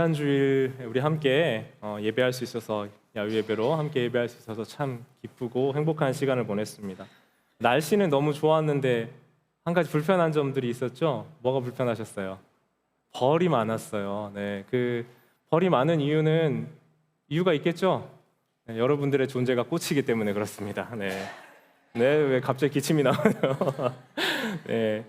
지난주일 우리 함께 예배할 수 있어서 야유 예배로 함께 예배할 수 있어서 참 기쁘고 행복한 시간을 보냈습니다. 날씨는 너무 좋았는데 한 가지 불편한 점들이 있었죠. 뭐가 불편하셨어요? 벌이 많았어요. 네, 그 벌이 많은 이유가 있겠죠. 네, 여러분들의 존재가 꽃이기 때문에 그렇습니다. 네, 왜 갑자기 기침이 나와요? 네,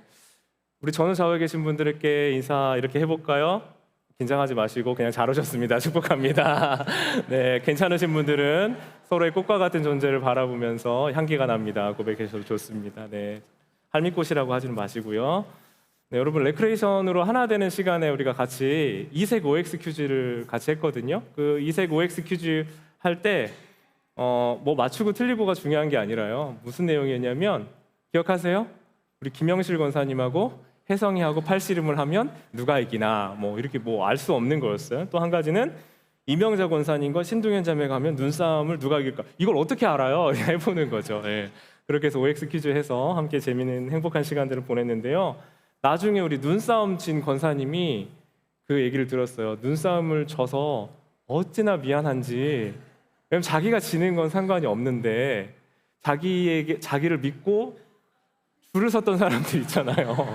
우리 전후 좌우에 계신 분들께 인사 이렇게 해볼까요? 긴장하지 마시고 그냥 잘 오셨습니다. 축복합니다. 네, 괜찮으신 분들은 서로의 꽃과 같은 존재를 바라보면서 향기가 납니다. 고백해주셔도 좋습니다. 네, 할미꽃이라고 하지는 마시고요. 네, 여러분 레크레이션으로 하나 되는 시간에 우리가 같이 이색 OX 퀴즈를 같이 했거든요. 그 이색 OX 퀴즈 할 때 뭐 맞추고 틀리고가 중요한 게 아니라요. 무슨 내용이었냐면 기억하세요? 우리 김영실 권사님하고 혜성이하고 팔씨름을 하면 누가 이기나 뭐 이렇게 뭐 알 수 없는 거였어요. 또 한 가지는 이명자 권사님과 신동현 자매가 하면 눈싸움을 누가 이길까? 이걸 어떻게 알아요? 해보는 거죠. 네. 그렇게 해서 OX 퀴즈 해서 함께 재미있는 행복한 시간들을 보냈는데요. 나중에 우리 눈싸움 진 권사님이 그 얘기를 들었어요. 눈싸움을 져서 어찌나 미안한지. 왜냐면 자기가 지는 건 상관이 없는데 자기를 믿고 줄을 섰던 사람들 있잖아요.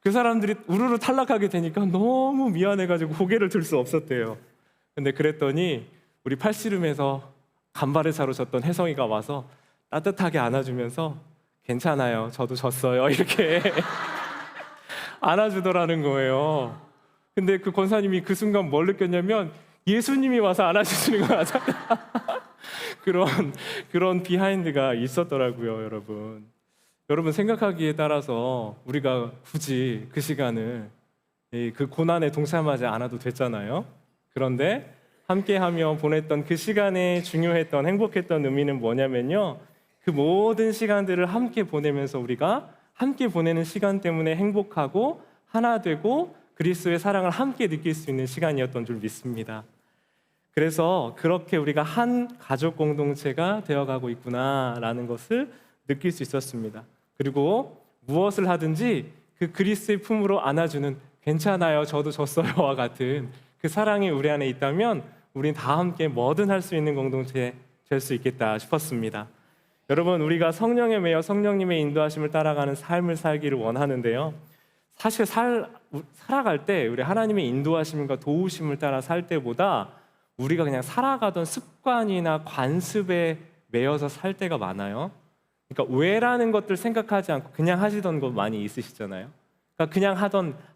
그 사람들이 우르르 탈락하게 되니까 너무 미안해가지고 고개를 들 수 없었대요. 근데 그랬더니 우리 팔씨름에서 간발의 차로 졌던 혜성이가 와서 따뜻하게 안아주면서 괜찮아요, 저도 졌어요, 이렇게 안아주더라는 거예요. 근데 그 권사님이 그 순간 뭘 느꼈냐면 예수님이 와서 안아주시는 거 맞아요. 그런 비하인드가 있었더라고요, 여러분. 여러분 생각하기에 따라서 우리가 굳이 그 시간을 그 고난에 동참하지 않아도 됐잖아요. 그런데 함께하며 보냈던 그 시간에 중요했던 행복했던 의미는 뭐냐면요, 그 모든 시간들을 함께 보내면서 우리가 함께 보내는 시간 때문에 행복하고 하나 되고 그리스도의 사랑을 함께 느낄 수 있는 시간이었던 줄 믿습니다. 그래서 그렇게 우리가 한 가족 공동체가 되어가고 있구나라는 것을 느낄 수 있었습니다. 그리고 무엇을 하든지 그 그리스도의 품으로 안아주는 괜찮아요, 저도 졌어요와 같은 그 사랑이 우리 안에 있다면 우린 다 함께 뭐든 할 수 있는 공동체 될 수 있겠다 싶었습니다. 여러분, 우리가 성령에 매여 성령님의 인도하심을 따라가는 삶을 살기를 원하는데요. 사실 살아갈 때 우리 하나님의 인도하심과 도우심을 따라 살 때보다 우리가 그냥 살아가던 습관이나 관습에 매여서 살 때가 많아요. 그러니까 왜라는 것들 생각하지 않고 그냥 하시던 거 많이 있으시잖아요. 그러니까 그냥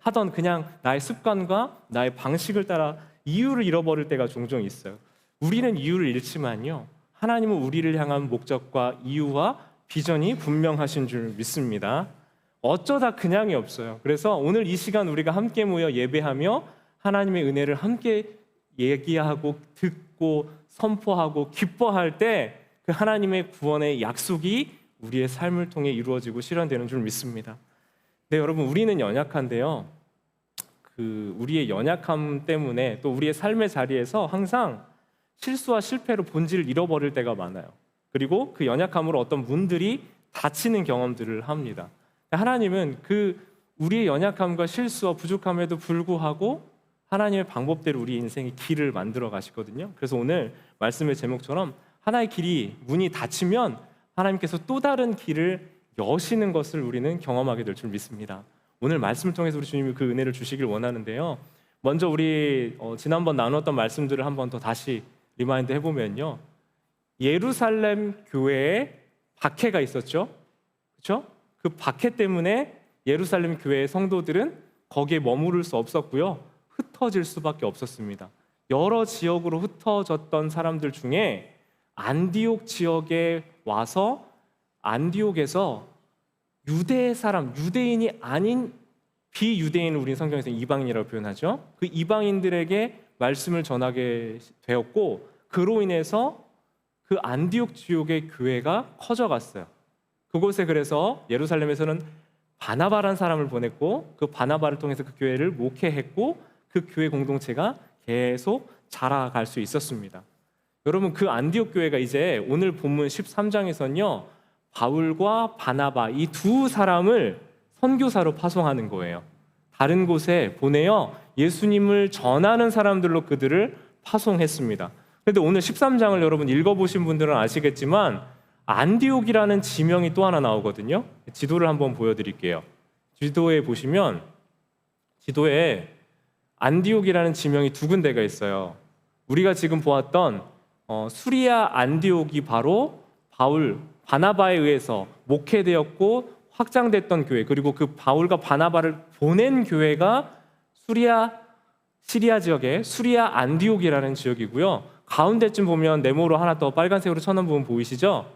하던 그냥 나의 습관과 나의 방식을 따라 이유를 잃어버릴 때가 종종 있어요. 우리는 이유를 잃지만요, 하나님은 우리를 향한 목적과 이유와 비전이 분명하신 줄 믿습니다. 어쩌다 그냥이 없어요. 그래서 오늘 이 시간 우리가 함께 모여 예배하며 하나님의 은혜를 함께 얘기하고 듣고 선포하고 기뻐할 때 그 하나님의 구원의 약속이 우리의 삶을 통해 이루어지고 실현되는 줄 믿습니다. 네, 여러분, 우리는 연약한데요, 우리의 연약함 때문에 또 우리의 삶의 자리에서 항상 실수와 실패로 본질을 잃어버릴 때가 많아요. 그리고 그 연약함으로 어떤 문들이 닫히는 경험들을 합니다. 하나님은 우리의 연약함과 실수와 부족함에도 불구하고 하나님의 방법대로 우리 인생의 길을 만들어 가시거든요. 그래서 오늘 말씀의 제목처럼 하나의 길이 문이 닫히면 하나님께서 또 다른 길을 여시는 것을 우리는 경험하게 될 줄 믿습니다. 오늘 말씀을 통해서 우리 주님이 그 은혜를 주시길 원하는데요. 먼저 우리 지난번 나눴던 말씀들을 한번 더 다시 리마인드 해보면요, 예루살렘 교회에 박해가 있었죠. 그렇죠? 그 박해 때문에 예루살렘 교회의 성도들은 거기에 머무를 수 없었고요, 흩어질 수밖에 없었습니다. 여러 지역으로 흩어졌던 사람들 중에 안디옥 지역에 와서 안디옥에서 유대인이 아닌 비유대인을 우리 성경에서 이방인이라고 표현하죠. 그 이방인들에게 말씀을 전하게 되었고, 그로 인해서 그 안디옥 지역의 교회가 커져갔어요. 그곳에 그래서 예루살렘에서는 바나바라는 사람을 보냈고, 그 바나바를 통해서 그 교회를 목회했고, 그 교회 공동체가 계속 자라갈 수 있었습니다. 여러분, 그 안디옥 교회가 이제 오늘 본문 13장에서는요, 바울과 바나바 이 두 사람을 선교사로 파송하는 거예요. 다른 곳에 보내어 예수님을 전하는 사람들로 그들을 파송했습니다. 그런데 오늘 13장을 여러분 읽어보신 분들은 아시겠지만 안디옥이라는 지명이 또 하나 나오거든요. 지도를 한번 보여드릴게요. 지도에 보시면 지도에 안디옥이라는 지명이 두 군데가 있어요. 우리가 지금 보았던 수리아 안디옥이 바로 바울, 바나바에 의해서 목회되었고 확장됐던 교회, 그리고 그 바울과 바나바를 보낸 교회가 시리아 지역의 수리아 안디옥이라는 지역이고요. 가운데쯤 보면 네모로 하나 더 빨간색으로 쳐놓은 부분 보이시죠?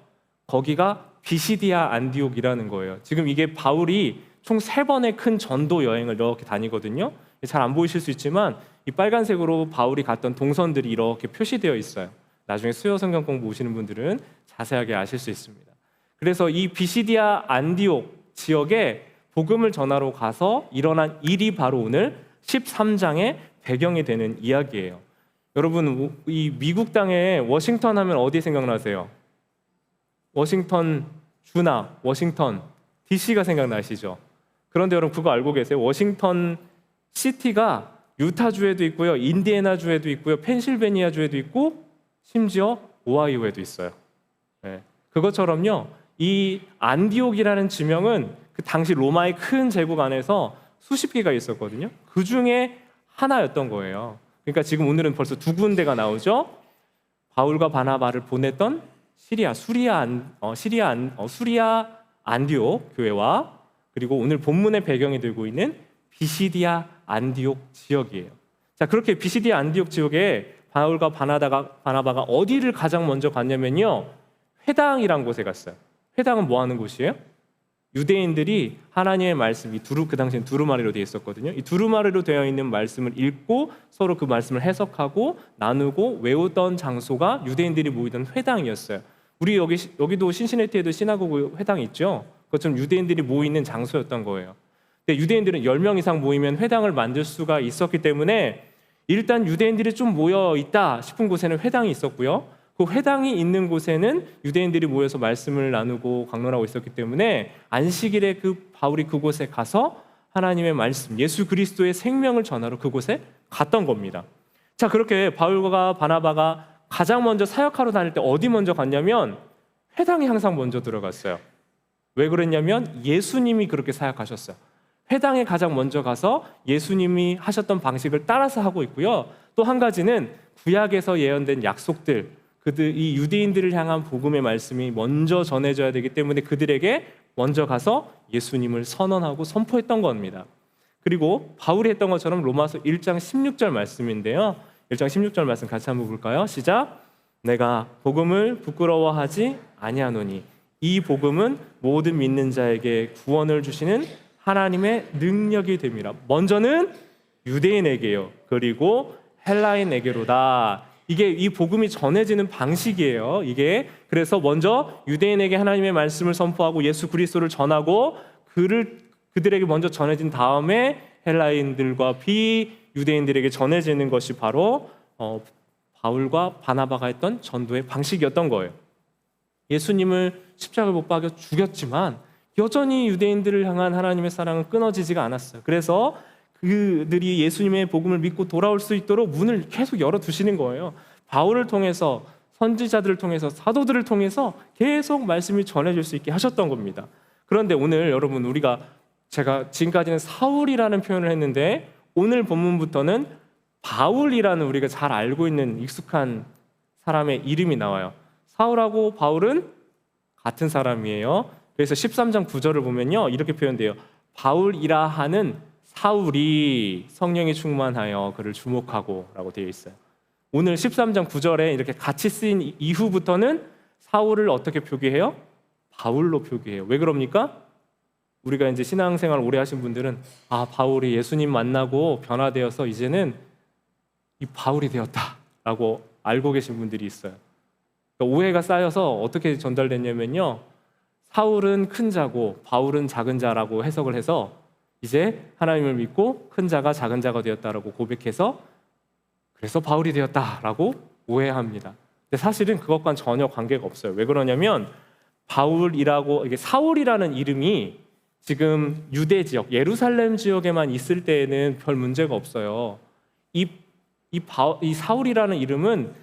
거기가 비시디아 안디옥이라는 거예요. 지금 이게 바울이 총 3번의 큰 전도 여행을 이렇게 다니거든요. 잘 안 보이실 수 있지만 이 빨간색으로 바울이 갔던 동선들이 이렇게 표시되어 있어요. 나중에 수요 성경 공부 오시는 분들은 자세하게 아실 수 있습니다. 그래서 이 비시디아 안디옥 지역에 복음을 전하러 가서 일어난 일이 바로 오늘 13장의 배경이 되는 이야기예요. 여러분, 이 미국 땅에 워싱턴 하면 어디 생각나세요? 워싱턴 주나 워싱턴 DC가 생각나시죠? 그런데 여러분 그거 알고 계세요? 워싱턴 시티가 유타주에도 있고요, 인디애나주에도 있고요, 펜실베니아주에도 있고 심지어 오하이오에도 있어요. 네. 그것처럼요, 이 안디옥이라는 지명은 그 당시 로마의 큰 제국 안에서 수십 개가 있었거든요. 그 중에 하나였던 거예요. 그러니까 지금 오늘은 벌써 두 군데가 나오죠. 바울과 바나바를 보냈던 수리아 안디옥 교회와 그리고 오늘 본문의 배경이 되고 있는 비시디아 안디옥 지역이에요. 자, 그렇게 비시디아 안디옥 지역에 바울과 바나바가 어디를 가장 먼저 갔냐면요, 회당이란 곳에 갔어요. 회당은 뭐 하는 곳이에요? 유대인들이 하나님의 말씀, 그 당시엔 두루마리로 되어 있었거든요. 이 두루마리로 되어 있는 말씀을 읽고 서로 그 말씀을 해석하고 나누고 외우던 장소가 유대인들이 모이던 회당이었어요. 우리 여기도 신시내티에도 시나고그 회당이 있죠. 그것처럼 유대인들이 모이는 장소였던 거예요. 근데 유대인들은 10명 이상 모이면 회당을 만들 수가 있었기 때문에 일단 유대인들이 좀 모여 있다 싶은 곳에는 회당이 있었고요. 그 회당이 있는 곳에는 유대인들이 모여서 말씀을 나누고 강론하고 있었기 때문에 안식일에 바울이 그곳에 가서 하나님의 말씀, 예수 그리스도의 생명을 전하러 그곳에 갔던 겁니다. 자, 그렇게 바울과 바나바가 가장 먼저 사역하러 다닐 때 어디 먼저 갔냐면 회당에 항상 먼저 들어갔어요. 왜 그랬냐면 예수님이 그렇게 사역하셨어요. 회당에 가장 먼저 가서 예수님이 하셨던 방식을 따라서 하고 있고요. 또 한 가지는 구약에서 예언된 약속들, 이 유대인들을 향한 복음의 말씀이 먼저 전해져야 되기 때문에 그들에게 먼저 가서 예수님을 선언하고 선포했던 겁니다. 그리고 바울이 했던 것처럼 로마서 1장 16절 말씀인데요. 1장 16절 말씀 같이 한번 볼까요? 시작. 내가 복음을 부끄러워하지 아니하노니 이 복음은 모든 믿는 자에게 구원을 주시는 하나님의 능력이 됨이라. 먼저는 유대인에게요. 그리고 헬라인에게로다. 이게 이 복음이 전해지는 방식이에요. 이게 그래서 먼저 유대인에게 하나님의 말씀을 선포하고 예수 그리스도를 전하고 그들에게 먼저 전해진 다음에 헬라인들과 비유대인들에게 전해지는 것이 바로 바울과 바나바가 했던 전도의 방식이었던 거예요. 예수님을 십자가에 못 박여 죽였지만 여전히 유대인들을 향한 하나님의 사랑은 끊어지지가 않았어요. 그래서 그들이 예수님의 복음을 믿고 돌아올 수 있도록 문을 계속 열어두시는 거예요. 바울을 통해서, 선지자들을 통해서, 사도들을 통해서 계속 말씀이 전해질 수 있게 하셨던 겁니다. 그런데 오늘 여러분, 제가 지금까지는 사울이라는 표현을 했는데 오늘 본문부터는 바울이라는 우리가 잘 알고 있는 익숙한 사람의 이름이 나와요. 사울하고 바울은 같은 사람이에요. 그래서 13장 9절을 보면요, 이렇게 표현돼요. 바울이라 하는 사울이 성령이 충만하여 그를 주목하고 라고 되어 있어요. 오늘 13장 9절에 이렇게 같이 쓰인 이후부터는 사울을 어떻게 표기해요? 바울로 표기해요. 왜 그럽니까? 우리가 이제 신앙생활 오래 하신 분들은 바울이 예수님 만나고 변화되어서 이제는 이 바울이 되었다라고 알고 계신 분들이 있어요. 그러니까 오해가 쌓여서 어떻게 전달됐냐면요, 사울은 큰 자고 바울은 작은 자라고 해석을 해서 이제 하나님을 믿고 큰 자가 작은 자가 되었다라고 고백해서 그래서 바울이 되었다라고 오해합니다. 근데 사실은 그것과는 전혀 관계가 없어요. 왜 그러냐면 이게 사울이라는 이름이 지금 유대 지역, 예루살렘 지역에만 있을 때에는 별 문제가 없어요. 이 사울이라는 이름은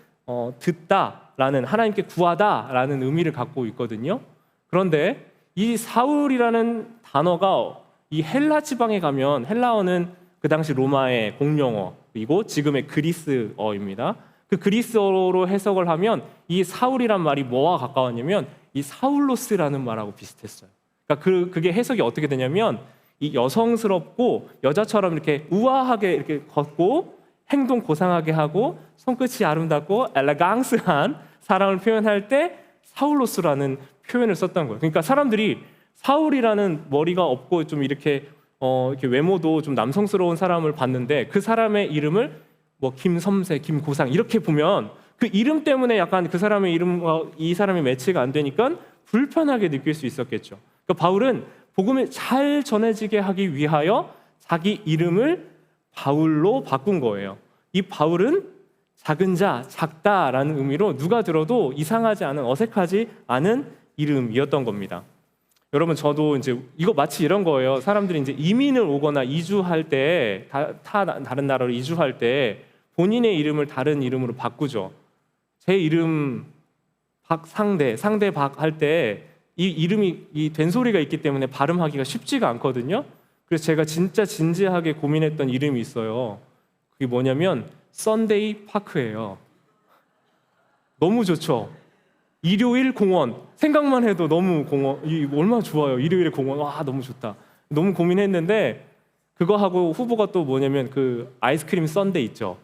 듣다라는, 하나님께 구하다라는 의미를 갖고 있거든요. 그런데 이 사울이라는 단어가 이 헬라 지방에 가면, 헬라어는 그 당시 로마의 공용어이고 지금의 그리스어입니다. 그 그리스어로 해석을 하면 이 사울이란 말이 뭐와 가까웠냐면 이 사울로스라는 말하고 비슷했어요. 그러니까 그게 해석이 어떻게 되냐면 이 여성스럽고 여자처럼 이렇게 우아하게 이렇게 걷고 행동 고상하게 하고 손끝이 아름답고 엘레강스한 사람을 표현할 때 사울로스라는 표현을 썼던 거예요. 그러니까 사람들이 사울이라는 머리가 없고 좀 이렇게 외모도 좀 남성스러운 사람을 봤는데 그 사람의 이름을 뭐 김섬세, 김고상 이렇게 보면 그 이름 때문에 약간 그 사람의 이름과 이 사람이 매치가 안 되니까 불편하게 느낄 수 있었겠죠. 그러니까 바울은 복음이 잘 전해지게 하기 위하여 자기 이름을 바울로 바꾼 거예요. 이 바울은 작은 자, 작다라는 의미로 누가 들어도 이상하지 않은, 어색하지 않은 이름이었던 겁니다. 여러분, 저도 이제 이거 마치 이런 거예요. 사람들이 이제 이민을 오거나 이주할 때, 다른 나라로 이주할 때 본인의 이름을 다른 이름으로 바꾸죠. 제 이름 상대 박 할 때 이 이름이 이 된소리가 있기 때문에 발음하기가 쉽지가 않거든요. 그래서 제가 진짜 진지하게 고민했던 이름이 있어요. 그게 뭐냐면 썬데이 파크예요. 너무 좋죠. 일요일 공원, 생각만 해도 너무 얼마나 좋아요. 일요일에 공원, 와 너무 좋다. 너무 고민했는데 그거 하고 후보가 또 뭐냐면 그 아이스크림 썬데이 있죠.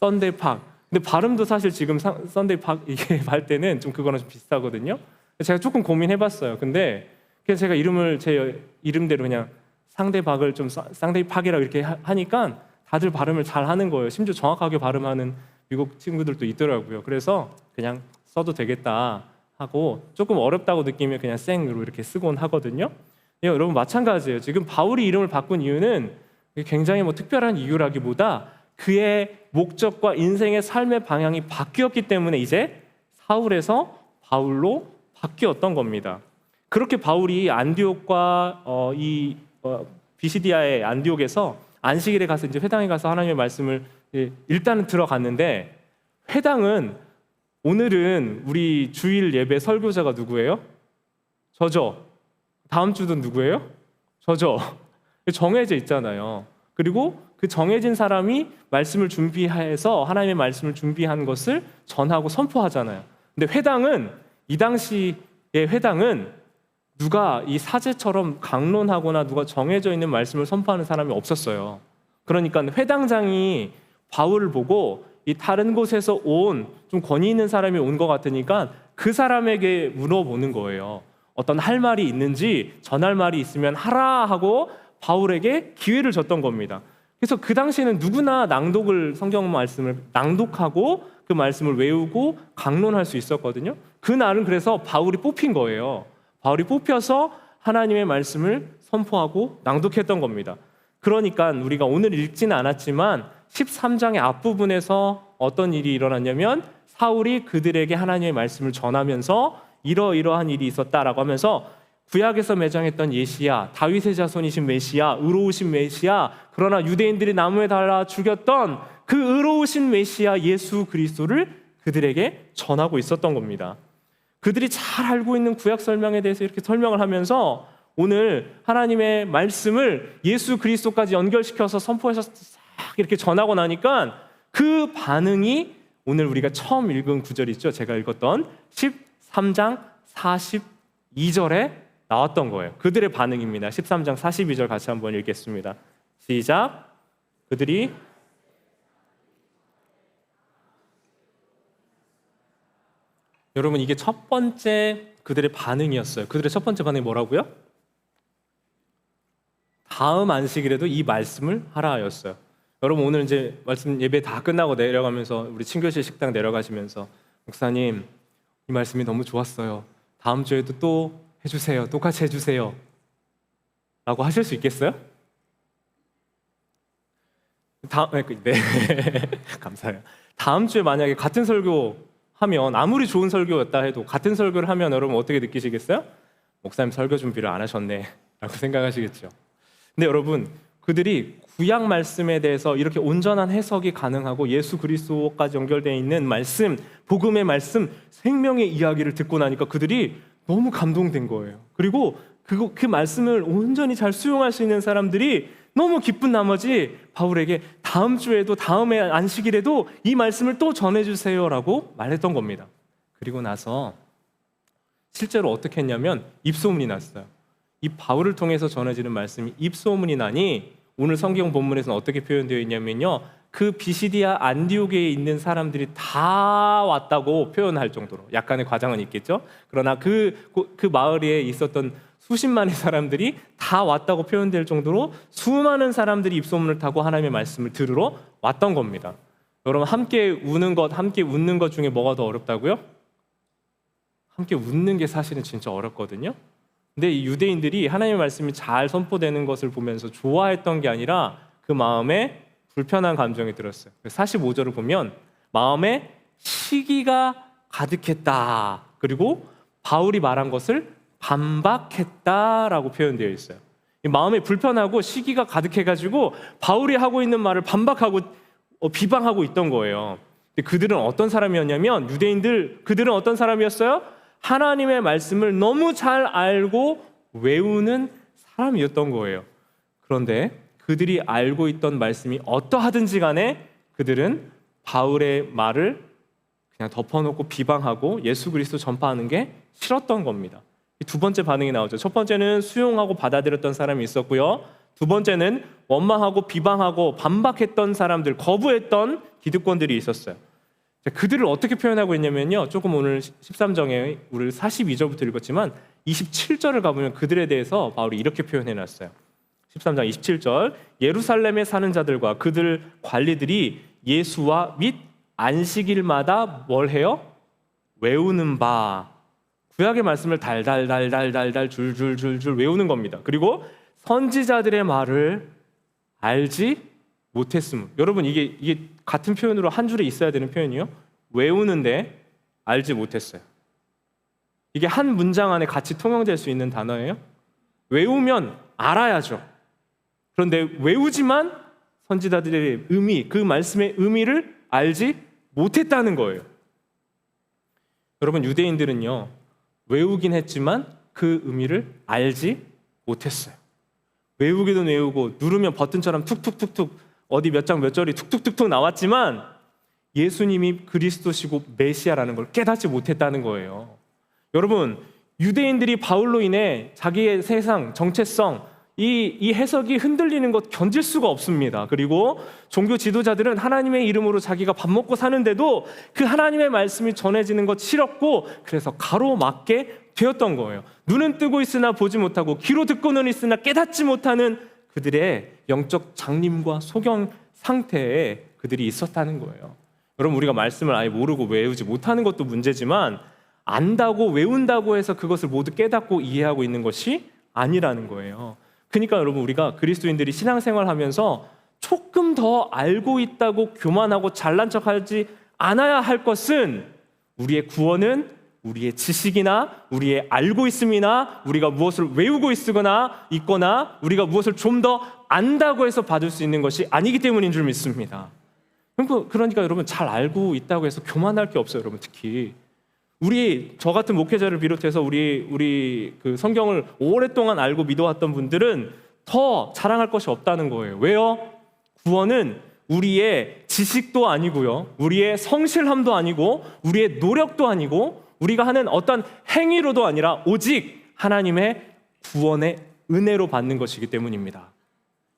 썬데이 팍. 근데 발음도 사실 지금 썬데이 팍 이게 할 때는 좀 그거랑 좀 비슷하거든요. 제가 조금 고민해봤어요. 근데 그냥 제가 이름을 제 이름대로 그냥 상대박을 좀 쌍데이 팍이라고 이렇게 하니까 다들 발음을 잘 하는 거예요. 심지어 정확하게 발음하는 미국 친구들도 있더라고요. 그래서 그냥 써도 되겠다 하고 조금 어렵다고 느끼면 그냥 생으로 이렇게 쓰곤 하거든요. 여러분 마찬가지예요. 지금 바울이 이름을 바꾼 이유는 굉장히 뭐 특별한 이유라기보다 그의 목적과 인생의 삶의 방향이 바뀌었기 때문에 이제 사울에서 바울로 바뀌었던 겁니다. 그렇게 바울이 안디옥과 비시디아의 안디옥에서 안식일에 가서 이제 회당에 가서 하나님의 말씀을 일단은 들어갔는데, 회당은 오늘은 우리 주일 예배 설교자가 누구예요? 저죠. 다음 주도 누구예요? 저죠. 정해져 있잖아요. 그리고 그 정해진 사람이 말씀을 준비해서 하나님의 말씀을 준비한 것을 전하고 선포하잖아요. 근데 회당은 이 당시의 회당은 누가 이 사제처럼 강론하거나 누가 정해져 있는 말씀을 선포하는 사람이 없었어요. 그러니까 회당장이 바울을 보고 이 다른 곳에서 온 좀 권위 있는 사람이 온 것 같으니까 그 사람에게 물어보는 거예요. 어떤 할 말이 있는지, 전할 말이 있으면 하라 하고 바울에게 기회를 줬던 겁니다. 그래서 그 당시에는 누구나 성경 말씀을 낭독하고 그 말씀을 외우고 강론할 수 있었거든요. 그날은 그래서 바울이 뽑힌 거예요. 바울이 뽑혀서 하나님의 말씀을 선포하고 낭독했던 겁니다. 그러니까 우리가 오늘 읽지는 않았지만 13장의 앞부분에서 어떤 일이 일어났냐면 사울이 그들에게 하나님의 말씀을 전하면서 이러이러한 일이 있었다라고 하면서 구약에서 매장했던 예시야, 다윗의 자손이신 메시아, 의로우신 메시아, 그러나 유대인들이 나무에 달라 죽였던 그 의로우신 메시아 예수 그리스도를 그들에게 전하고 있었던 겁니다. 그들이 잘 알고 있는 구약 설명에 대해서 이렇게 설명을 하면서 오늘 하나님의 말씀을 예수 그리스도까지 연결시켜서 선포해서 싹 이렇게 전하고 나니까 그 반응이 오늘 우리가 처음 읽은 구절 있죠. 제가 읽었던 13장 42절에 나왔던 거예요. 그들의 반응입니다. 13장 42절 같이 한번 읽겠습니다. 시작. 그들이 여러분 이게 첫 번째 그들의 반응이었어요. 그들의 첫 번째 반응이 뭐라고요? 다음 안식일에도 이 말씀을 하라 하였어요. 여러분 오늘 이제 말씀 예배 다 끝나고 내려가면서 우리 친교실 식당 내려가시면서 목사님 이 말씀이 너무 좋았어요. 다음 주에도 또 해주세요. 똑같이 해주세요. 라고 하실 수 있겠어요? 네. 감사해요. 다음 주에 만약에 같은 설교 하면 아무리 좋은 설교였다 해도 같은 설교를 하면 여러분 어떻게 느끼시겠어요? 목사님 설교 준비를 안 하셨네. 생각하시겠죠. 근데 여러분, 그들이 구약 말씀에 대해서 이렇게 온전한 해석이 가능하고 예수 그리스도까지 연결되어 있는 말씀, 복음의 말씀, 생명의 이야기를 듣고 나니까 그들이 너무 감동된 거예요. 그리고 그 말씀을 온전히 잘 수용할 수 있는 사람들이 너무 기쁜 나머지 바울에게 다음 주에도 다음에 안식일에도 이 말씀을 또 전해주세요라고 말했던 겁니다. 그리고 나서 실제로 어떻게 했냐면 입소문이 났어요. 이 바울을 통해서 전해지는 말씀이 입소문이 나니 오늘 성경 본문에서는 어떻게 표현되어 있냐면요, 그 비시디아 안디옥에 있는 사람들이 다 왔다고 표현할 정도로, 약간의 과장은 있겠죠. 그러나 그 마을에 있었던 수십만의 사람들이 다 왔다고 표현될 정도로 수많은 사람들이 입소문을 타고 하나님의 말씀을 들으러 왔던 겁니다. 여러분, 함께 우는 것, 함께 웃는 것 중에 뭐가 더 어렵다고요? 함께 웃는 게 사실은 진짜 어렵거든요. 근데 이 유대인들이 하나님의 말씀이 잘 선포되는 것을 보면서 좋아했던 게 아니라 그 마음에 불편한 감정이 들었어요. 45절을 보면 마음에 시기가 가득했다. 그리고 바울이 말한 것을 반박했다라고 표현되어 있어요. 마음에 불편하고 시기가 가득해가지고 바울이 하고 있는 말을 반박하고 비방하고 있던 거예요. 근데 그들은 어떤 사람이었냐면, 그들은 어떤 사람이었어요? 하나님의 말씀을 너무 잘 알고 외우는 사람이었던 거예요. 그런데 그들이 알고 있던 말씀이 어떠하든지 간에 그들은 바울의 말을 그냥 덮어놓고 비방하고 예수 그리스도 전파하는 게 싫었던 겁니다. 두 번째 반응이 나오죠. 첫 번째는 수용하고 받아들였던 사람이 있었고요. 두 번째는 원망하고 비방하고 반박했던 사람들, 거부했던 기득권들이 있었어요. 그들을 어떻게 표현하고 있냐면요, 조금 오늘 13장에 우리 42절부터 읽었지만 27절을 가보면 그들에 대해서 바울이 이렇게 표현해놨어요. 13장 27절, 예루살렘에 사는 자들과 그들 관리들이 예수와 및 안식일마다 뭘 해요? 외우는 바. 구약의 말씀을 달달달달달달 줄줄줄줄 외우는 겁니다. 그리고 선지자들의 말을 알지 못했음. 여러분, 이게 같은 표현으로 한 줄에 있어야 되는 표현이요. 외우는데 알지 못했어요. 이게 한 문장 안에 같이 통용될 수 있는 단어예요. 외우면 알아야죠. 그런데 외우지만 선지자들의 의미, 그 말씀의 의미를 알지 못했다는 거예요. 여러분, 유대인들은요, 외우긴 했지만 그 의미를 알지 못했어요. 외우기도 외우고 누르면 버튼처럼 툭툭툭툭 어디 몇 장 몇 절이 툭툭툭툭 나왔지만 예수님이 그리스도시고 메시아라는 걸 깨닫지 못했다는 거예요. 여러분, 유대인들이 바울로 인해 자기의 세상, 정체성, 이 해석이 흔들리는 것 견딜 수가 없습니다. 그리고 종교 지도자들은 하나님의 이름으로 자기가 밥 먹고 사는데도 그 하나님의 말씀이 전해지는 것 싫었고, 그래서 가로막게 되었던 거예요. 눈은 뜨고 있으나 보지 못하고 귀로 듣고는 있으나 깨닫지 못하는 그들의 영적 장님과 소경 상태에 그들이 있었다는 거예요. 여러분, 우리가 말씀을 아예 모르고 외우지 못하는 것도 문제지만 안다고 외운다고 해서 그것을 모두 깨닫고 이해하고 있는 것이 아니라는 거예요. 그러니까 여러분, 우리가 그리스도인들이 신앙생활하면서 조금 더 알고 있다고 교만하고 잘난 척하지 않아야 할 것은, 우리의 구원은 우리의 지식이나 우리의 알고 있음이나 우리가 무엇을 외우고 있거나 우리가 무엇을 좀 더 안다고 해서 받을 수 있는 것이 아니기 때문인 줄 믿습니다. 그러니까 여러분, 잘 알고 있다고 해서 교만할 게 없어요. 여러분, 특히 저 같은 목회자를 비롯해서 우리 그 성경을 오랫동안 알고 믿어왔던 분들은 더 자랑할 것이 없다는 거예요. 왜요? 구원은 우리의 지식도 아니고요, 우리의 성실함도 아니고, 우리의 노력도 아니고, 우리가 하는 어떤 행위로도 아니라 오직 하나님의 구원의 은혜로 받는 것이기 때문입니다.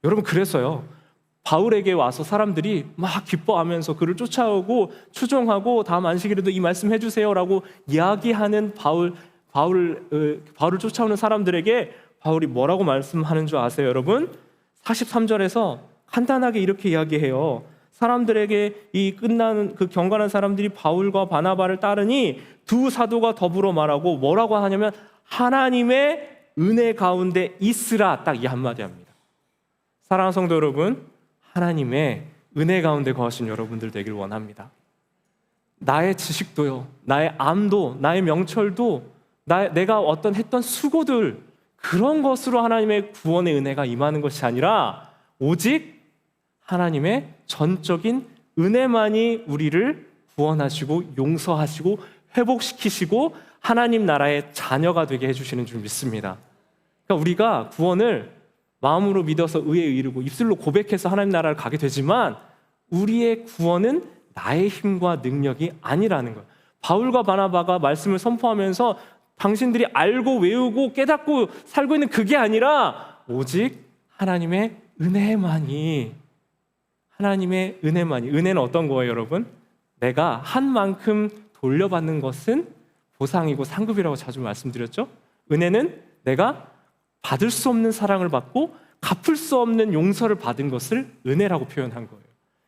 여러분, 그래서요, 바울에게 와서 사람들이 막 기뻐하면서 그를 쫓아오고 추종하고 다음 안식일에도 이 말씀 해주세요라고 이야기하는 바울을 쫓아오는 사람들에게 바울이 뭐라고 말씀하는 줄 아세요, 여러분? 43절에서 간단하게 이렇게 이야기해요. 사람들에게 이 끝나는 그 경건한 사람들이 바울과 바나바를 따르니 두 사도가 더불어 말하고 뭐라고 하냐면 하나님의 은혜 가운데 있으라, 딱 이 한마디 합니다. 사랑하는 성도 여러분, 하나님의 은혜 가운데 거하신 여러분들 되길 원합니다. 나의 지식도요, 나의 암도, 나의 명철도, 내가 했던 수고들, 그런 것으로 하나님의 구원의 은혜가 임하는 것이 아니라 오직 하나님의 전적인 은혜만이 우리를 구원하시고 용서하시고 회복시키시고 하나님 나라의 자녀가 되게 해주시는 줄 믿습니다. 그러니까 우리가 구원을 마음으로 믿어서 의에 이르고 입술로 고백해서 하나님 나라를 가게 되지만 우리의 구원은 나의 힘과 능력이 아니라는 거예요. 바울과 바나바가 말씀을 선포하면서 당신들이 알고 외우고 깨닫고 살고 있는 그게 아니라 오직 하나님의 은혜만이, 은혜는 어떤 거예요, 여러분? 내가 한 만큼 돌려받는 것은 보상이고 상급이라고 자주 말씀드렸죠. 은혜는 내가 받을 수 없는 사랑을 받고 갚을 수 없는 용서를 받은 것을 은혜라고 표현한 거예요.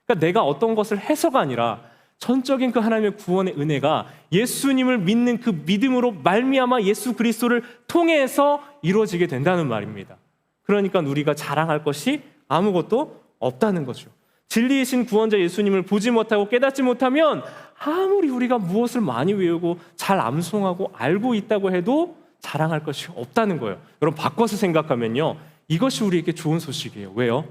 그러니까 내가 어떤 것을 해서가 아니라 전적인 그 하나님의 구원의 은혜가 예수님을 믿는 그 믿음으로 말미암아 예수 그리스도를 통해서 이루어지게 된다는 말입니다. 그러니까 우리가 자랑할 것이 아무것도 없다는 거죠. 진리이신 구원자 예수님을 보지 못하고 깨닫지 못하면 아무리 우리가 무엇을 많이 외우고 잘 암송하고 알고 있다고 해도 자랑할 것이 없다는 거예요. 여러분, 바꿔서 생각하면요, 이것이 우리에게 좋은 소식이에요. 왜요?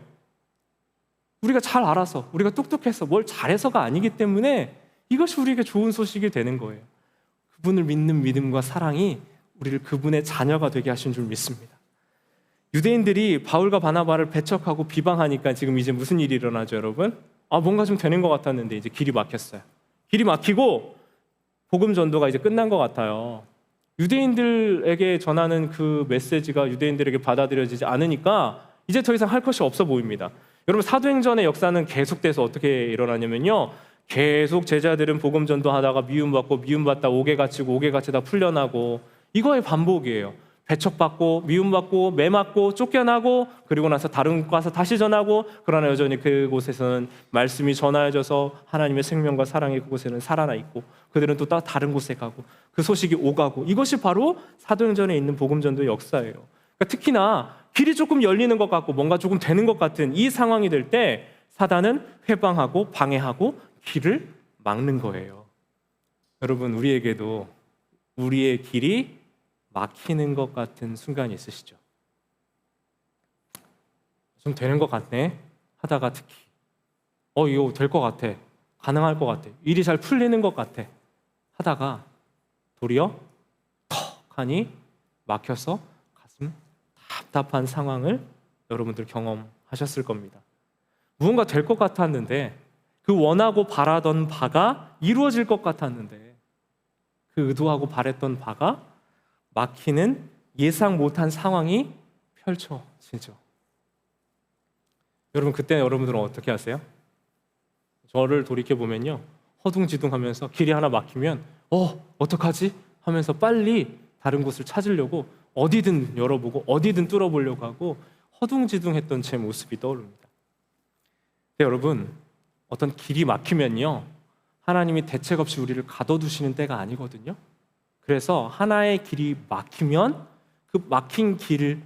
우리가 잘 알아서, 우리가 똑똑해서 뭘 잘해서가 아니기 때문에 이것이 우리에게 좋은 소식이 되는 거예요. 그분을 믿는 믿음과 사랑이 우리를 그분의 자녀가 되게 하신 줄 믿습니다. 유대인들이 바울과 바나바를 배척하고 비방하니까 지금 이제 무슨 일이 일어나죠, 여러분? 뭔가 좀 되는 것 같았는데 이제 길이 막혔어요. 길이 막히고 복음 전도가 이제 끝난 것 같아요. 유대인들에게 전하는 그 메시지가 유대인들에게 받아들여지지 않으니까 이제 더 이상 할 것이 없어 보입니다. 여러분, 사도행전의 역사는 계속돼서 어떻게 일어나냐면요, 계속 제자들은 복음 전도하다가 미움받다 옥에 갇히고 옥에 갇히다 풀려나고 이거의 반복이에요. 배척받고 미움받고 매맞고 쫓겨나고 그리고 나서 다른 곳 가서 다시 전하고, 그러나 여전히 그곳에서는 말씀이 전하여져서 하나님의 생명과 사랑이 그곳에는 살아나 있고 그들은 또 다른 곳에 가고 그 소식이 오가고, 이것이 바로 사도행전에 있는 복음 전도의 역사예요. 그러니까 특히나 길이 조금 열리는 것 같고 뭔가 조금 되는 것 같은 이 상황이 될 때 사단은 회방하고 방해하고 길을 막는 거예요. 여러분, 우리에게도 우리의 길이 막히는 것 같은 순간이 있으시죠? 좀 되는 것 같네 하다가 특히 이거 될 것 같아, 가능할 것 같아, 일이 잘 풀리는 것 같아 하다가 도리어 턱 하니 막혀서 가슴 답답한 상황을 여러분들 경험하셨을 겁니다. 무언가 될 것 같았는데, 그 원하고 바라던 바가 이루어질 것 같았는데 그 의도하고 바랬던 바가 막히는 예상 못한 상황이 펼쳐지죠. 여러분, 그때 여러분들은 어떻게 하세요? 저를 돌이켜보면요, 허둥지둥하면서 길이 하나 막히면 어떡하지? 하면서 빨리 다른 곳을 찾으려고 어디든 열어보고 어디든 뚫어보려고 하고 허둥지둥했던 제 모습이 떠오릅니다. 근데 여러분, 어떤 길이 막히면요, 하나님이 대책 없이 우리를 가둬두시는 때가 아니거든요. 그래서 하나의 길이 막히면 그 막힌 길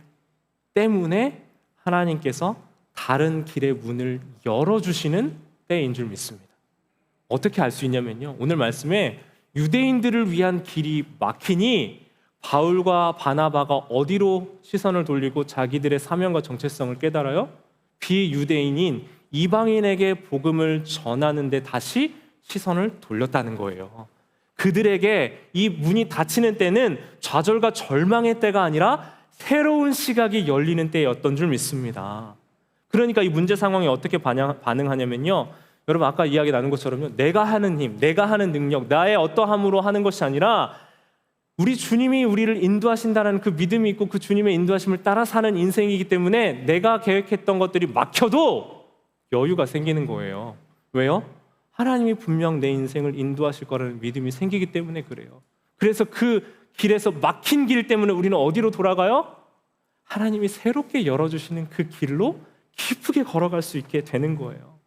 때문에 하나님께서 다른 길의 문을 열어주시는 때인 줄 믿습니다. 어떻게 알 수 있냐면요, 오늘 말씀에 유대인들을 위한 길이 막히니 바울과 바나바가 어디로 시선을 돌리고 자기들의 사명과 정체성을 깨달아요? 비유대인인 이방인에게 복음을 전하는 데 다시 시선을 돌렸다는 거예요. 그들에게 이 문이 닫히는 때는 좌절과 절망의 때가 아니라 새로운 시각이 열리는 때였던 줄 믿습니다. 그러니까 이 문제 상황에 어떻게 반응하냐면요, 여러분 아까 이야기 나눈 것처럼요, 내가 하는 힘, 내가 하는 능력, 나의 어떠함으로 하는 것이 아니라 우리 주님이 우리를 인도하신다는 그 믿음이 있고 그 주님의 인도하심을 따라 사는 인생이기 때문에 내가 계획했던 것들이 막혀도 여유가 생기는 거예요. 왜요? 하나님이 분명 내 인생을 인도하실 거라는 믿음이 생기기 때문에 그래요. 그래서 그 길에서 막힌 길 때문에 우리는 어디로 돌아가요? 하나님이 새롭게 열어주시는 그 길로 기쁘게 걸어갈 수 있게 되는 거예요.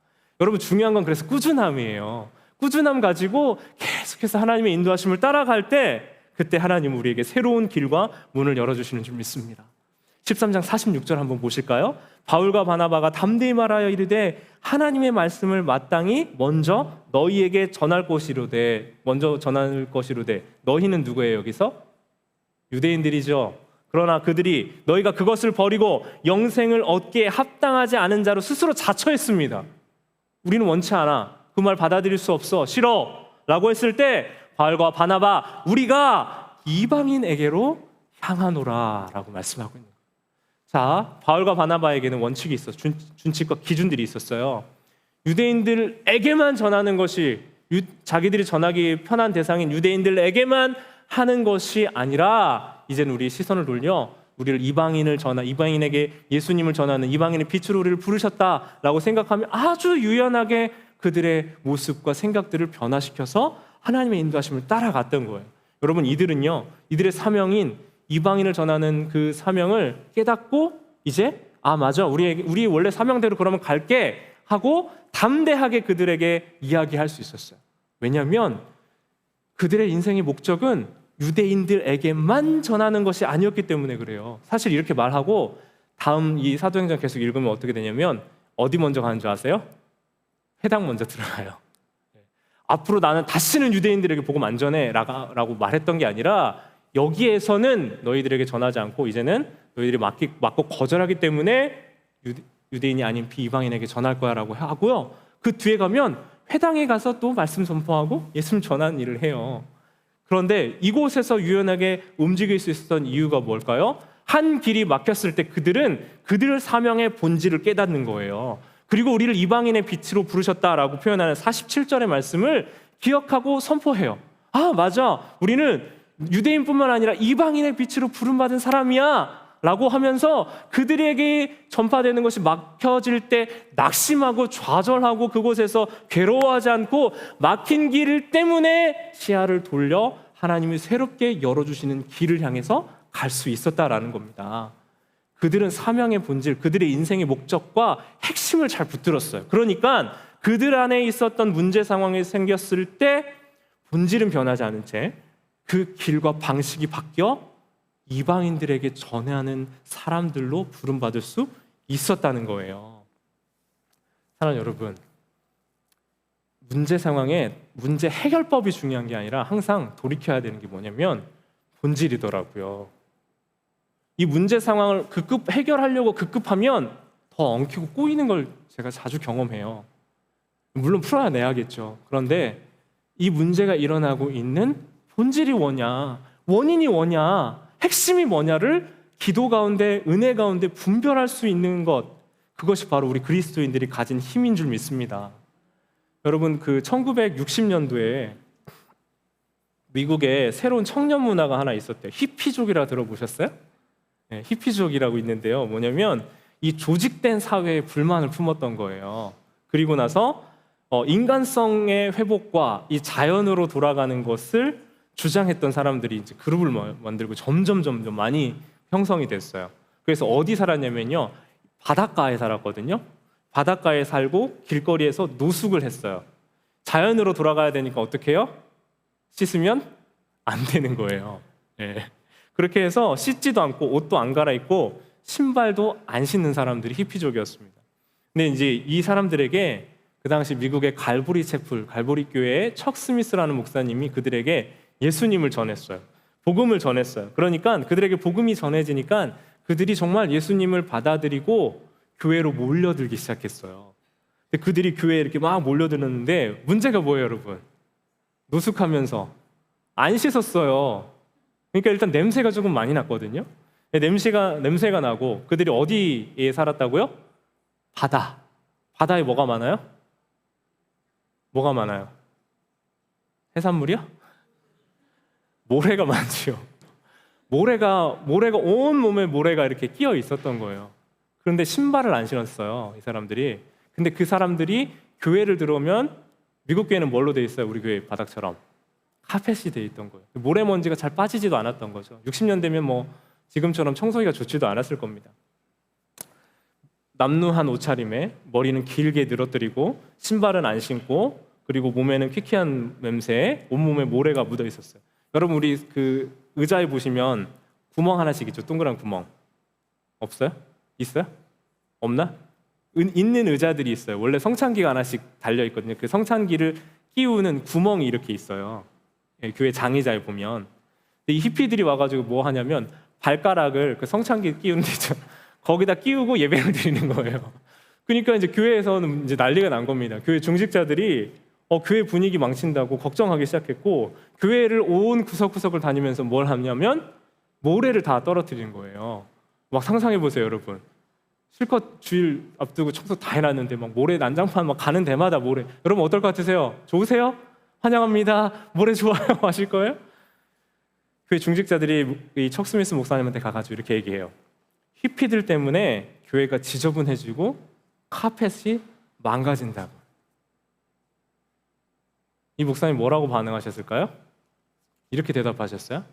여러분, 중요한 건 그래서 꾸준함이에요. 꾸준함 가지고 계속해서 하나님의 인도하심을 따라갈 때 그때 하나님은 우리에게 새로운 길과 문을 열어주시는 줄 믿습니다. 13장 46절 한번 보실까요? 바울과 바나바가 담대히 말하여 이르되 하나님의 말씀을 마땅히 먼저 너희에게 전할 것이로되, 먼저 전할 것이로되, 너희는 누구예요 여기서? 유대인들이죠. 그러나 그들이 너희가 그것을 버리고 영생을 얻기에 합당하지 않은 자로 스스로 자처했습니다. 우리는 원치 않아. 그 말 받아들일 수 없어. 싫어. 라고 했을 때 바울과 바나바 우리가 이방인에게로 향하노라 라고 말씀하고 있는 거예요. 자, 바울과 바나바에게는 원칙이 있었어요. 준칙과 기준들이 있었어요. 유대인들에게만 전하는 것이 자기들이 전하기 편한 대상인 유대인들에게만 하는 것이 아니라 이제는 우리 시선을 돌려 우리를 이방인에게 예수님을 전하는 이방인의 빛으로 우리를 부르셨다라고 생각하면 아주 유연하게 그들의 모습과 생각들을 변화시켜서 하나님의 인도하심을 따라갔던 거예요. 여러분, 이들은요, 이들의 사명인 이방인을 전하는 그 사명을 깨닫고 이제 맞아, 우리 원래 사명대로 그러면 갈게 하고 담대하게 그들에게 이야기할 수 있었어요. 왜냐하면 그들의 인생의 목적은 유대인들에게만 전하는 것이 아니었기 때문에 그래요. 사실 이렇게 말하고 다음 이 사도행전 계속 읽으면 어떻게 되냐면 어디 먼저 가는 줄 아세요? 회당 먼저 들어가요. 앞으로 나는 다시는 유대인들에게 복음 안 전해 라고 말했던 게 아니라 여기에서는 너희들에게 전하지 않고 이제는 너희들이 맞고 거절하기 때문에 유대인이 아닌 비이방인에게 전할 거야 라고 하고요. 그 뒤에 가면 회당에 가서 또 말씀 선포하고 예수님 전하는 일을 해요. 그런데 이곳에서 유연하게 움직일 수 있었던 이유가 뭘까요? 한 길이 막혔을 때 그들은 그들 사명의 본질을 깨닫는 거예요. 그리고 우리를 이방인의 빛으로 부르셨다라고 표현하는 47절의 말씀을 기억하고 선포해요. 맞아, 우리는 유대인뿐만 아니라 이방인의 빛으로 부름받은 사람이야 라고 하면서 그들에게 전파되는 것이 막혀질 때 낙심하고 좌절하고 그곳에서 괴로워하지 않고 막힌 길 때문에 시야를 돌려 하나님이 새롭게 열어주시는 길을 향해서 갈 수 있었다라는 겁니다. 그들은 사명의 본질, 그들의 인생의 목적과 핵심을 잘 붙들었어요. 그러니까 그들 안에 있었던 문제 상황이 생겼을 때 본질은 변하지 않은 채 그 길과 방식이 바뀌어 이방인들에게 전하는 사람들로 부름받을 수 있었다는 거예요. 사랑하는 여러분, 문제 상황에 문제 해결법이 중요한 게 아니라 항상 돌이켜야 되는 게 뭐냐면 본질이더라고요. 이 문제 상황을 해결하려고 급급하면 더 엉키고 꼬이는 걸 제가 자주 경험해요. 물론 풀어내야겠죠. 그런데 이 문제가 일어나고 있는 본질이 뭐냐, 원인이 뭐냐, 핵심이 뭐냐를 기도 가운데, 은혜 가운데 분별할 수 있는 것, 그것이 바로 우리 그리스도인들이 가진 힘인 줄 믿습니다. 여러분, 그 1960년도에 미국에 새로운 청년 문화가 하나 있었대요. 히피족이라 들어보셨어요? 네, 히피족이라고 있는데요. 뭐냐면 이 조직된 사회에 불만을 품었던 거예요. 그리고 나서 인간성의 회복과 이 자연으로 돌아가는 것을 주장했던 사람들이 이제 그룹을 만들고 점점 많이 형성이 됐어요. 그래서 어디 살았냐면요, 바닷가에 살았거든요. 바닷가에 살고 길거리에서 노숙을 했어요. 자연으로 돌아가야 되니까 어떻게 해요? 씻으면 안 되는 거예요. 네. 그렇게 해서 씻지도 않고 옷도 안 갈아입고 신발도 안 신는 사람들이 히피족이었습니다. 근데 이제 이 사람들에게 그 당시 미국의 갈보리 교회의 척 스미스라는 목사님이 그들에게 예수님을 전했어요. 복음을 전했어요. 그러니까 그들에게 복음이 전해지니까 그들이 정말 예수님을 받아들이고 교회로 몰려들기 시작했어요. 근데 그들이 교회에 이렇게 막 몰려드는데 문제가 뭐예요, 여러분? 노숙하면서 안 씻었어요. 그러니까 일단 냄새가 조금 많이 났거든요. 냄새가 나고 그들이 어디에 살았다고요? 바다에 뭐가 많아요? 뭐가 많아요? 해산물이요? 모래가 많지요. 모래가 온 몸에 모래가 이렇게 끼어 있었던 거예요. 그런데 신발을 안 신었어요, 이 사람들이. 근데 그 사람들이 교회를 들어오면 미국 교회는 뭘로 돼 있어요? 우리 교회 바닥처럼 카펫이 돼 있던 거예요. 모래먼지가 잘 빠지지도 않았던 거죠. 60년 되면 뭐 지금처럼 청소기가 좋지도 않았을 겁니다. 남루한 옷차림에 머리는 길게 늘어뜨리고 신발은 안 신고 그리고 몸에는 퀴퀴한 냄새에 온몸에 모래가 묻어 있었어요. 여러분, 우리 그 의자에 보시면 구멍 하나씩 있죠. 동그란 구멍. 없어요? 있어요? 없나? 있는 의자들이 있어요. 원래 성찬기가 하나씩 달려 있거든요. 그 성찬기를 끼우는 구멍이 이렇게 있어요. 교회 장의자에 보면. 근데 이 히피들이 와가지고 뭐 하냐면 발가락을 그 성창기 끼우는 데죠. 거기다 끼우고 예배를 드리는 거예요. 그러니까 이제 교회에서는 이제 난리가 난 겁니다. 교회 중직자들이 교회 분위기 망친다고 걱정하기 시작했고, 교회를 온 구석구석을 다니면서 뭘 하냐면 모래를 다 떨어뜨리는 거예요. 막 상상해 보세요, 여러분. 실컷 주일 앞두고 청소 다 해놨는데 막 모래 난장판 막 가는 데마다 모래. 여러분 어떨 것 같으세요? 좋으세요? 환영합니다. 모래 좋아요 하실 거예요? 교회 중직자들이 이 척 스미스 목사님한테 가가지고 이렇게 얘기해요. 히피들 때문에 교회가 지저분해지고 카펫이 망가진다고. 이 목사님 뭐라고 반응하셨을까요? 이렇게 대답하셨어요.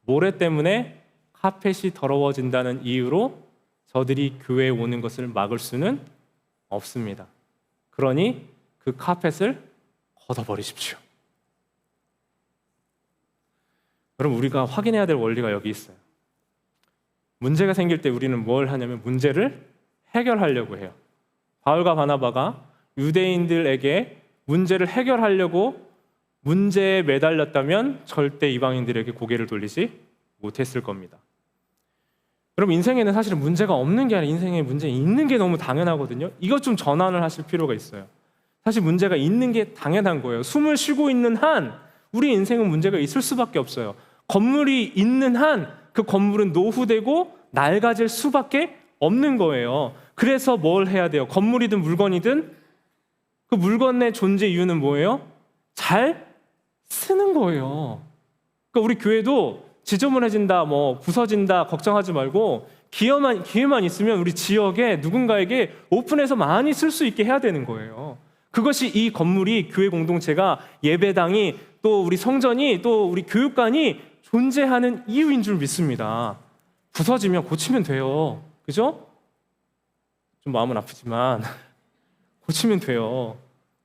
모래 때문에 카펫이 더러워진다는 이유로 저들이 교회에 오는 것을 막을 수는 없습니다. 그러니 그 카펫을 걷어버리십시오. 여러분, 우리가 확인해야 될 원리가 여기 있어요. 문제가 생길 때 우리는 뭘 하냐면 문제를 해결하려고 해요. 바울과 바나바가 유대인들에게 문제를 해결하려고 문제에 매달렸다면 절대 이방인들에게 고개를 돌리지 못했을 겁니다. 여러분, 인생에는 사실은 문제가 없는 게 아니라 인생에 문제 있는 게 너무 당연하거든요. 이것 좀 전환을 하실 필요가 있어요. 사실 문제가 있는 게 당연한 거예요. 숨을 쉬고 있는 한 우리 인생은 문제가 있을 수밖에 없어요. 건물이 있는 한 그 건물은 노후되고 낡아질 수밖에 없는 거예요. 그래서 뭘 해야 돼요? 건물이든 물건이든 그 물건의 존재 이유는 뭐예요? 잘 쓰는 거예요. 그러니까 우리 교회도 지저분해진다, 부서진다 걱정하지 말고 기회만 있으면 우리 지역에 누군가에게 오픈해서 많이 쓸 수 있게 해야 되는 거예요. 그것이 이 건물이, 교회 공동체가, 예배당이, 또 우리 성전이, 또 우리 교육관이 존재하는 이유인 줄 믿습니다. 부서지면 고치면 돼요. 그죠? 좀 마음은 아프지만 고치면 돼요.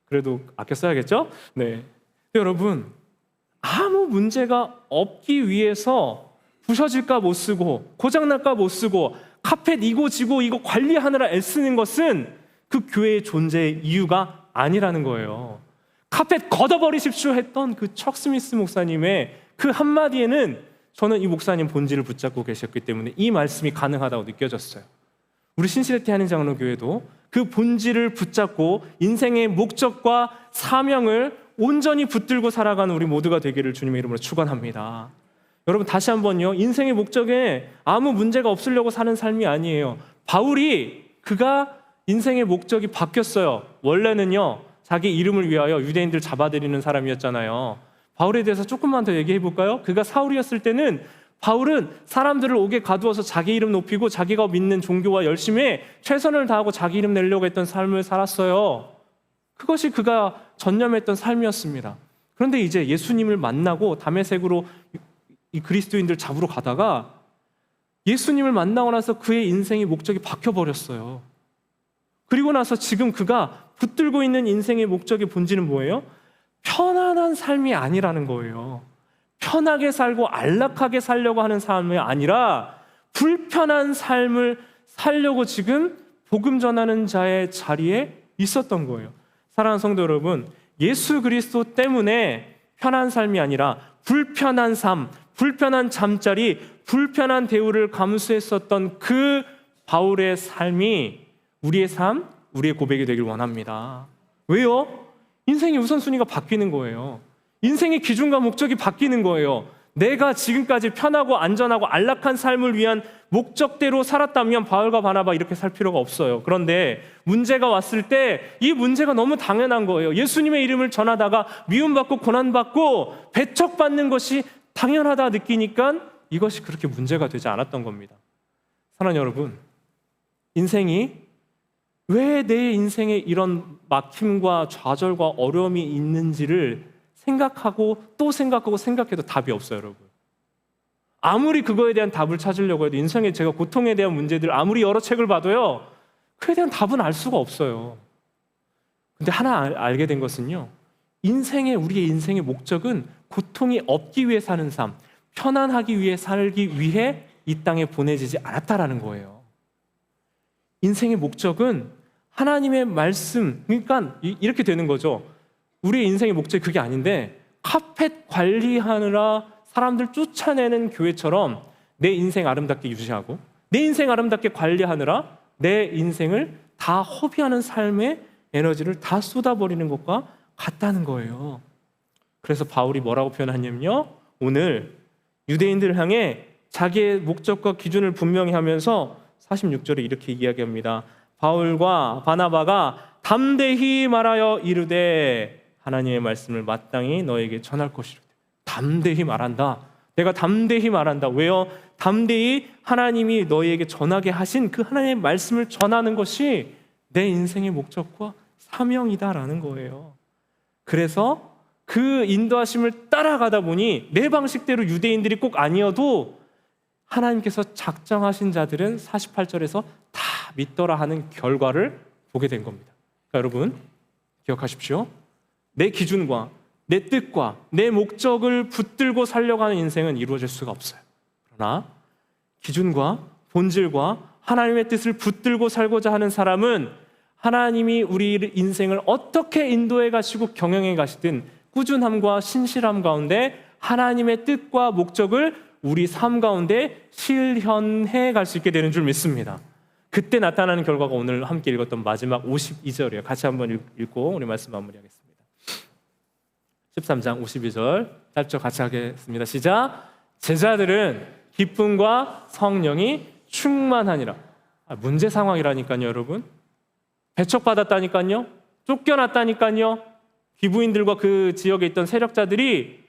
그래도 아껴 써야겠죠? 네. 여러분, 아무 문제가 없기 위해서 부서질까 못 쓰고 고장날까 못 쓰고 카펫 이고 지고 이거 관리하느라 애쓰는 것은 그 교회의 존재의 이유가 아니라는 거예요. 카펫 걷어버리십시오 했던 그 척 스미스 목사님의 그 한마디에는 저는 이 목사님 본질을 붙잡고 계셨기 때문에 이 말씀이 가능하다고 느껴졌어요. 우리 신시대티 한인장로교회도 그 본질을 붙잡고 인생의 목적과 사명을 온전히 붙들고 살아가는 우리 모두가 되기를 주님의 이름으로 축원합니다. 여러분, 다시 한번요, 인생의 목적에 아무 문제가 없으려고 사는 삶이 아니에요. 바울이 그가 인생의 목적이 바뀌었어요. 원래는요, 자기 이름을 위하여 유대인들 잡아들이는 사람이었잖아요. 바울에 대해서 조금만 더 얘기해 볼까요? 그가 사울이었을 때는 바울은 사람들을 옥에 가두어서 자기 이름 높이고 자기가 믿는 종교와 열심에 최선을 다하고 자기 이름 내려고 했던 삶을 살았어요. 그것이 그가 전념했던 삶이었습니다. 그런데 이제 예수님을 만나고 다메섹으로 이 그리스도인들 잡으러 가다가 예수님을 만나고 나서 그의 인생의 목적이 바뀌어버렸어요. 그리고 나서 지금 그가 붙들고 있는 인생의 목적의 본질은 뭐예요? 편안한 삶이 아니라는 거예요. 편하게 살고 안락하게 살려고 하는 삶이 아니라 불편한 삶을 살려고 지금 복음 전하는 자의 자리에 있었던 거예요. 사랑하는 성도 여러분, 예수 그리스도 때문에 편한 삶이 아니라 불편한 삶, 불편한 잠자리, 불편한 대우를 감수했었던 그 바울의 삶이 우리의 삶, 우리의 고백이 되길 원합니다. 왜요? 인생의 우선순위가 바뀌는 거예요. 인생의 기준과 목적이 바뀌는 거예요. 내가 지금까지 편하고 안전하고 안락한 삶을 위한 목적대로 살았다면 바울과 바나바 이렇게 살 필요가 없어요. 그런데 문제가 왔을 때 이 문제가 너무 당연한 거예요. 예수님의 이름을 전하다가 미움받고 고난받고 배척받는 것이 당연하다 느끼니까 이것이 그렇게 문제가 되지 않았던 겁니다. 사랑하는 여러분, 인생이 왜 내 인생에 이런 막힘과 좌절과 어려움이 있는지를 생각하고 또 생각하고 생각해도 답이 없어요, 여러분. 아무리 그거에 대한 답을 찾으려고 해도 인생에 제가 고통에 대한 문제들 아무리 여러 책을 봐도요, 그에 대한 답은 알 수가 없어요. 근데 하나 알게 된 것은요, 우리의 인생의 목적은 고통이 없기 위해 사는 삶, 편안하기 위해 살기 위해 이 땅에 보내지지 않았다라는 거예요. 인생의 목적은 하나님의 말씀, 그러니까 이렇게 되는 거죠. 우리의 인생의 목적이 그게 아닌데 카펫 관리하느라 사람들 쫓아내는 교회처럼 내 인생 아름답게 유지하고 내 인생 아름답게 관리하느라 내 인생을 다 허비하는 삶의 에너지를 다 쏟아버리는 것과 같다는 거예요. 그래서 바울이 뭐라고 표현하냐면요, 오늘 유대인들을 향해 자기의 목적과 기준을 분명히 하면서 46절에 이렇게 이야기합니다. 바울과 바나바가 담대히 말하여 이르되 하나님의 말씀을 마땅히 너에게 전할 것이로되. 담대히 말한다. 내가 담대히 말한다. 왜요? 담대히 하나님이 너희에게 전하게 하신 그 하나님의 말씀을 전하는 것이 내 인생의 목적과 사명이다라는 거예요. 그래서 그 인도하심을 따라가다 보니 내 방식대로 유대인들이 꼭 아니어도 하나님께서 작정하신 자들은 48절에서 다 믿더라 하는 결과를 보게 된 겁니다. 그러니까 여러분 기억하십시오. 내 기준과 내 뜻과 내 목적을 붙들고 살려고 하는 인생은 이루어질 수가 없어요. 그러나 기준과 본질과 하나님의 뜻을 붙들고 살고자 하는 사람은 하나님이 우리 인생을 어떻게 인도해 가시고 경영해 가시든 꾸준함과 신실함 가운데 하나님의 뜻과 목적을 우리 삶 가운데 실현해 갈 수 있게 되는 줄 믿습니다. 그때 나타나는 결과가 오늘 함께 읽었던 마지막 52절이에요. 같이 한번 읽고 우리 말씀 마무리하겠습니다. 13장 52절 짧죠? 같이 하겠습니다. 시작. 제자들은 기쁨과 성령이 충만하니라. 문제 상황이라니까요, 여러분. 배척받았다니까요. 쫓겨났다니까요. 귀부인들과 그 지역에 있던 세력자들이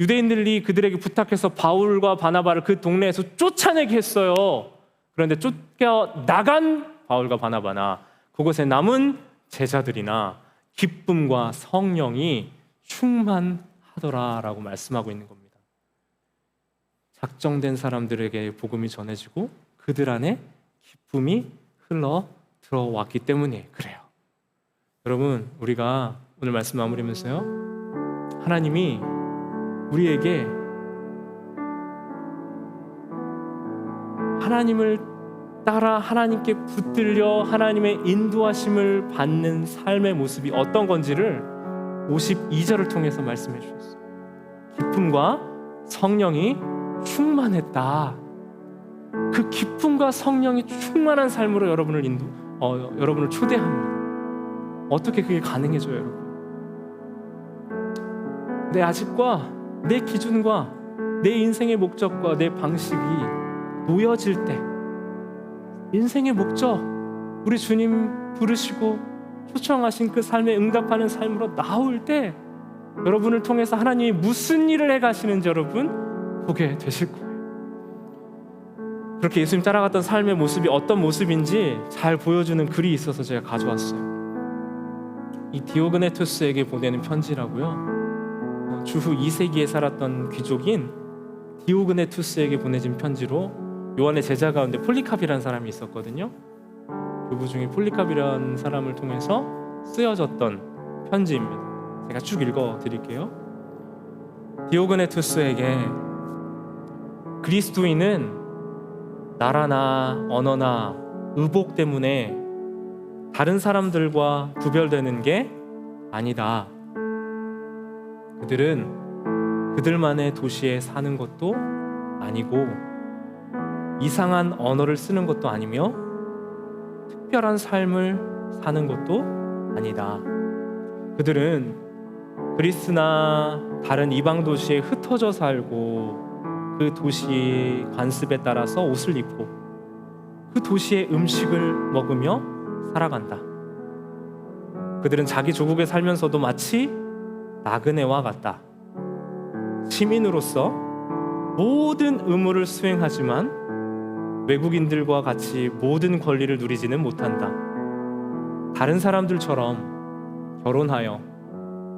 유대인들이 그들에게 부탁해서 바울과 바나바를 그 동네에서 쫓아내게 했어요. 그런데 쫓겨나간 바울과 바나바나 그곳에 남은 제자들이나 기쁨과 성령이 충만하더라라고 말씀하고 있는 겁니다. 작정된 사람들에게 복음이 전해지고 그들 안에 기쁨이 흘러 들어왔기 때문에 그래요. 여러분, 우리가 오늘 말씀 마무리하면서요, 하나님이 우리에게 하나님을 따라 하나님께 붙들려 하나님의 인도하심을 받는 삶의 모습이 어떤 건지를 52절을 통해서 말씀해 주셨어요. 기쁨과 성령이 충만했다. 그 기쁨과 성령이 충만한 삶으로 여러분을 초대합니다. 어떻게 그게 가능해져요, 여러분? 내 아집과 내 기준과 내 인생의 목적과 내 방식이 놓여질 때, 인생의 목적, 우리 주님 부르시고 초청하신 그 삶에 응답하는 삶으로 나올 때 여러분을 통해서 하나님이 무슨 일을 해가시는지 여러분 보게 되실 거예요. 그렇게 예수님 따라갔던 삶의 모습이 어떤 모습인지 잘 보여주는 글이 있어서 제가 가져왔어요. 이 디오그네투스에게 보내는 편지라고요. 주후 2세기에 살았던 귀족인 디오그네투스에게 보내진 편지로 요한의 제자 가운데 폴리캅이라는 사람이 있었거든요. 교부 중에 폴리캅이라는 사람을 통해서 쓰여졌던 편지입니다. 제가 쭉 읽어드릴게요. 디오그네투스에게 그리스도인은 나라나 언어나 의복 때문에 다른 사람들과 구별되는 게 아니다. 그들은 그들만의 도시에 사는 것도 아니고 이상한 언어를 쓰는 것도 아니며 특별한 삶을 사는 것도 아니다. 그들은 그리스나 다른 이방 도시에 흩어져 살고 그 도시 관습에 따라서 옷을 입고 그 도시의 음식을 먹으며 살아간다. 그들은 자기 조국에 살면서도 마치 나그네와 같다. 시민으로서 모든 의무를 수행하지만 외국인들과 같이 모든 권리를 누리지는 못한다. 다른 사람들처럼 결혼하여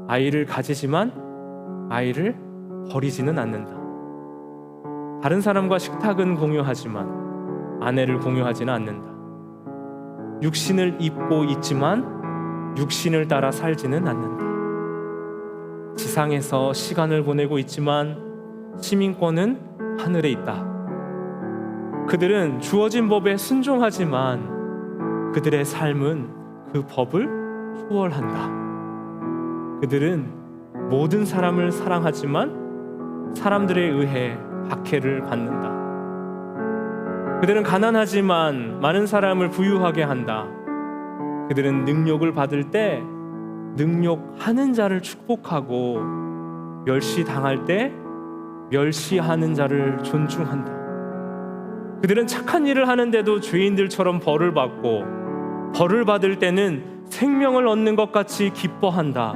아이를 가지지만 아이를 버리지는 않는다. 다른 사람과 식탁은 공유하지만 아내를 공유하지는 않는다. 육신을 입고 있지만 육신을 따라 살지는 않는다. 지상에서 시간을 보내고 있지만 시민권은 하늘에 있다. 그들은 주어진 법에 순종하지만 그들의 삶은 그 법을 초월한다. 그들은 모든 사람을 사랑하지만 사람들에 의해 박해를 받는다. 그들은 가난하지만 많은 사람을 부유하게 한다. 그들은 능력을 받을 때 능력하는 자를 축복하고 멸시당할 때 멸시하는 자를 존중한다. 그들은 착한 일을 하는데도 죄인들처럼 벌을 받고 벌을 받을 때는 생명을 얻는 것 같이 기뻐한다.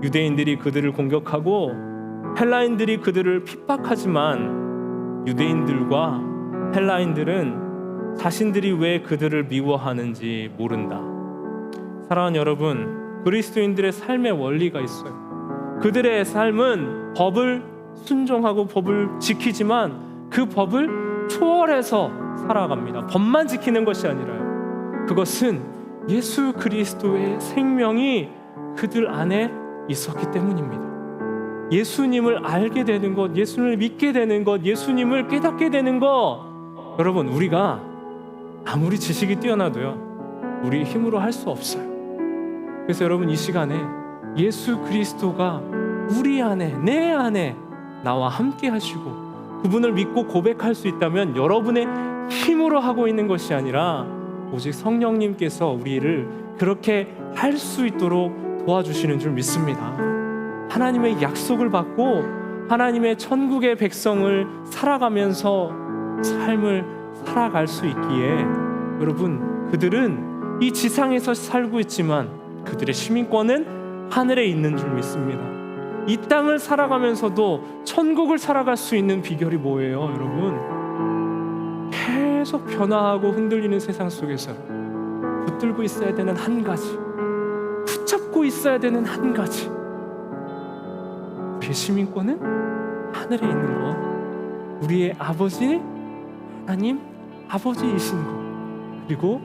유대인들이 그들을 공격하고 헬라인들이 그들을 핍박하지만 유대인들과 헬라인들은 자신들이 왜 그들을 미워하는지 모른다. 사랑하는 여러분, 그리스도인들의 삶의 원리가 있어요. 그들의 삶은 법을 순종하고 법을 지키지만 그 법을 초월해서 살아갑니다. 법만 지키는 것이 아니라요. 그것은 예수 그리스도의 생명이 그들 안에 있었기 때문입니다. 예수님을 알게 되는 것, 예수님을 믿게 되는 것, 예수님을 깨닫게 되는 것, 여러분, 우리가 아무리 지식이 뛰어나도요, 우리 힘으로 할 수 없어요. 그래서 여러분, 이 시간에 예수 그리스도가 우리 안에, 내 안에 나와 함께 하시고 그분을 믿고 고백할 수 있다면 여러분의 힘으로 하고 있는 것이 아니라 오직 성령님께서 우리를 그렇게 할 수 있도록 도와주시는 줄 믿습니다. 하나님의 약속을 받고 하나님의 천국의 백성을 살아가면서 삶을 살아갈 수 있기에, 여러분, 그들은 이 지상에서 살고 있지만 그들의 시민권은 하늘에 있는 줄 믿습니다. 이 땅을 살아가면서도 천국을 살아갈 수 있는 비결이 뭐예요, 여러분? 계속 변화하고 흔들리는 세상 속에서 붙들고 있어야 되는 한 가지, 붙잡고 있어야 되는 한 가지, 우리의 시민권은 하늘에 있는 것, 우리의 아버지 하나님 아버지이신 것, 그리고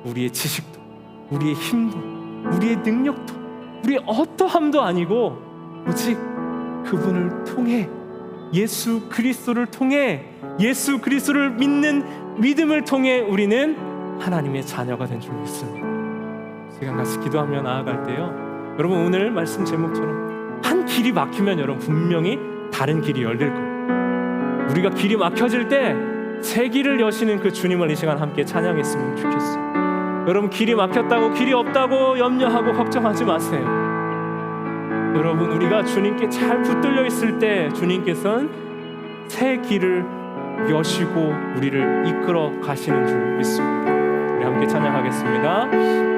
우리의 지식도, 우리의 힘도, 우리의 능력도, 우리의 어떠함도 아니고 오직 그분을 통해, 예수 그리스도를 통해, 예수 그리스도를 믿는 믿음을 통해 우리는 하나님의 자녀가 된 줄 믿습니다. 시간 같이 기도하며 나아갈 때요, 여러분, 오늘 말씀 제목처럼 한 길이 막히면 여러분 분명히 다른 길이 열릴 거예요. 우리가 길이 막혀질 때 새 길을 여시는 그 주님을 이 시간 함께 찬양했으면 좋겠어요. 여러분, 길이 막혔다고, 길이 없다고 염려하고 걱정하지 마세요. 여러분, 우리가 주님께 잘 붙들려 있을 때 주님께서는 새 길을 여시고 우리를 이끌어 가시는 줄 믿습니다. 우리 함께 찬양하겠습니다.